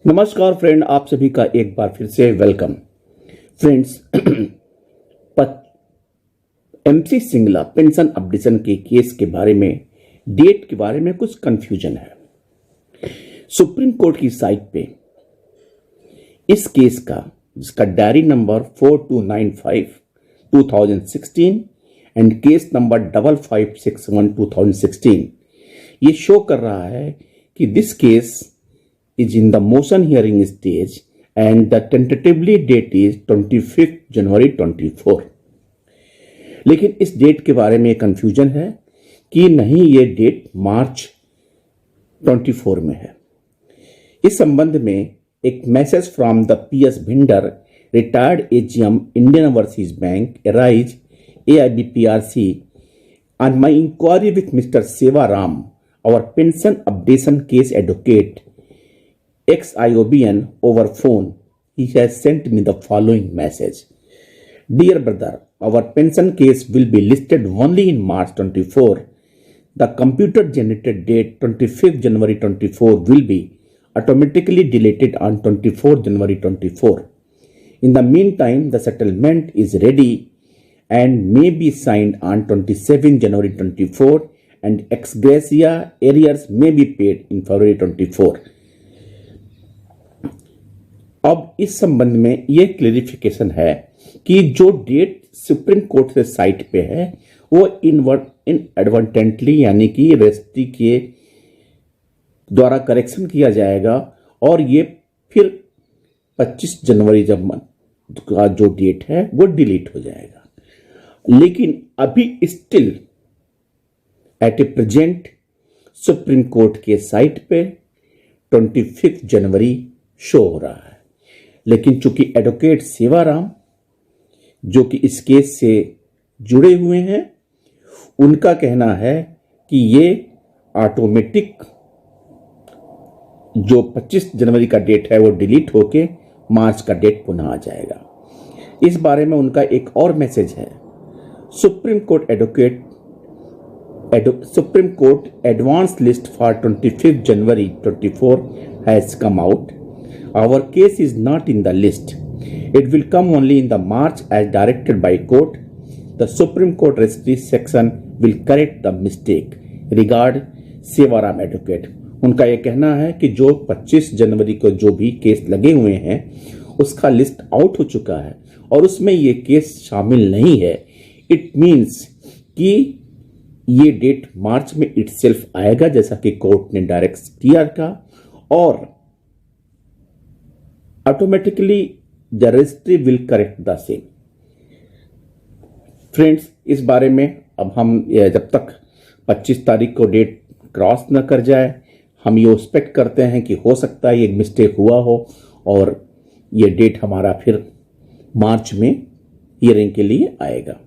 नमस्कार फ्रेंड, आप सभी का एक बार फिर से welcome. Friends, MC Singla pension updation के केस के बारे में, डेट के बारे में कुछ कंफ्यूजन है। सुप्रीम कोर्ट की साइट पे इस केस का, जिसका diary number 4295/2016 and case number 5561/2016, ये शो कर रहा है कि this case is in the motion hearing stage and the tentatively date is 25th January 24। लेकिन इस डेट के बारे में कंफ्यूजन है कि नहीं, ये डेट मार्च 24 में है। इस संबंध में एक message from the PS Bhinder, retired AGM Indian overseas bank, arise AIBPRC, on my inquiry with Mr. Sevaram, our pension updation case advocate XIOBN over phone, he has sent me the following message. Dear brother, our pension case will be listed only in March 24. The computer generated date 25th January 24 will be automatically deleted on 24th January 24. In the meantime, the settlement is ready and may be signed on 27th January 24 and ex gratia arrears may be paid in February 24. अब इस संबंध में ये clarification है कि जो date supreme court से site पे है वो इनएडवर्टेंटली, यानी कि रजिस्ट्री के द्वारा करेक्शन किया जाएगा और ये फिर 25 जनवरी जब का जो डेट है वो डिलीट हो जाएगा। लेकिन अभी still at A present supreme court के साइट पे 25 जनवरी शो हो रहा है। लेकिन चूंकि एडवोकेट सेवाराम जो कि इस केस से जुड़े हुए हैं, उनका कहना है कि ये ऑटोमेटिक जो 25 जनवरी का डेट है वो डिलीट होके मार्च का डेट पुनः आ जाएगा। इस बारे में उनका एक और मैसेज है। Supreme court advance list for 25 January 24 has come out. Our case is not in the list. It will come only in the March as directed by court. The Supreme Court Registry section will correct the mistake. Regard Sevaram Advocate. उनका यह कहना है कि जो 25 जनवरी को जो भी case लगे हुए हैं उसका लिस्ट आउट हो चुका है और उसमें ये केस शामिल नहीं है। इट मीन्स कि ये डेट मार्च में इटसेल्फ आएगा, जैसा कि कोर्ट ने डायरेक्ट किया था, और automatically the registry will correct the same. Friends, इस बारे में अब हम जब तक 25 तारीख को डेट क्रॉस न कर जाए, हम ये एक्सपेक्ट करते हैं कि हो सकता है ये मिस्टेक हुआ हो और ये डेट हमारा फिर मार्च में हियरिंग के लिए आएगा।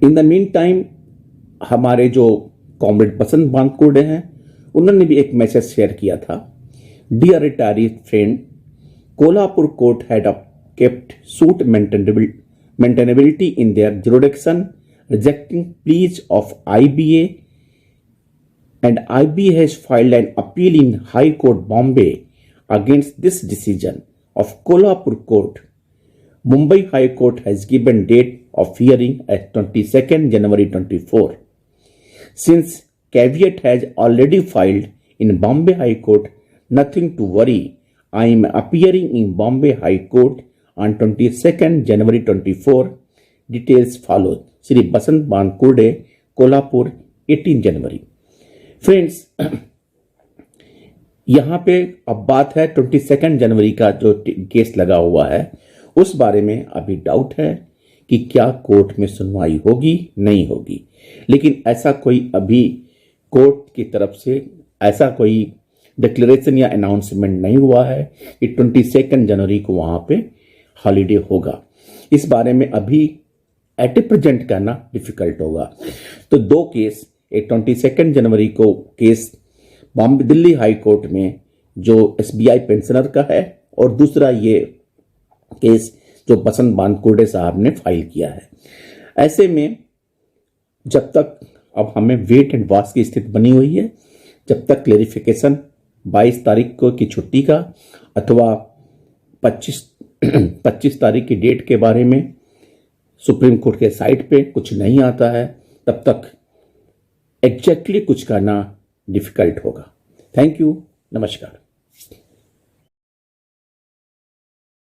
इन द मीन टाइम हमारे जो कॉमरेड बसंत बानकुर्डे हैं, उन्होंने भी एक मैसेज शेयर किया था। Dear retiree friend, Kolhapur court had kept suit maintainability in their jurisdiction, rejecting pleas of IBA, and IBA has filed an appeal in High Court Bombay against this decision of Kolhapur court. Mumbai High Court has given date of hearing as 22nd January 24. Since caveat has already filed in Bombay High Court, nothing to worry. I am appearing in Bombay High Court on 22nd January 24. Details follow. Shri Basant बानकुर्डे, Kolhapur, 18 January. Friends, यहां पे अब बात है 22 जनवरी का जो case लगा हुआ है, उस बारे में अभी डाउट है कि क्या कोर्ट में सुनवाई होगी, नहीं होगी। लेकिन ऐसा कोई अभी कोर्ट की तरफ से ऐसा कोई डिक्लेरेशन या अनाउंसमेंट नहीं हुआ है कि 22 जनवरी को वहां पे हॉलीडे होगा। इस बारे में अभी एट ए प्रेजेंट कहना डिफिकल्ट होगा। तो दो केस, एक 22 जनवरी को case Bombay Delhi high court में जो SBI पेंशनर का है, और दूसरा ये केस जो बसंत बानकुर्डे साहब ने फाइल किया है। ऐसे में जब तक अब हमें वेट एंड वॉच की स्थिति बनी हुई है, जब तक क्लेरिफिकेशन 22 तारीख को की छुट्टी का अथवा 25 तारीख की डेट के बारे में सुप्रीम कोर्ट के साइट पे कुछ नहीं आता है, तब तक एग्जैक्टली कुछ करना डिफिकल्ट होगा। थैंक यू, नमस्कार।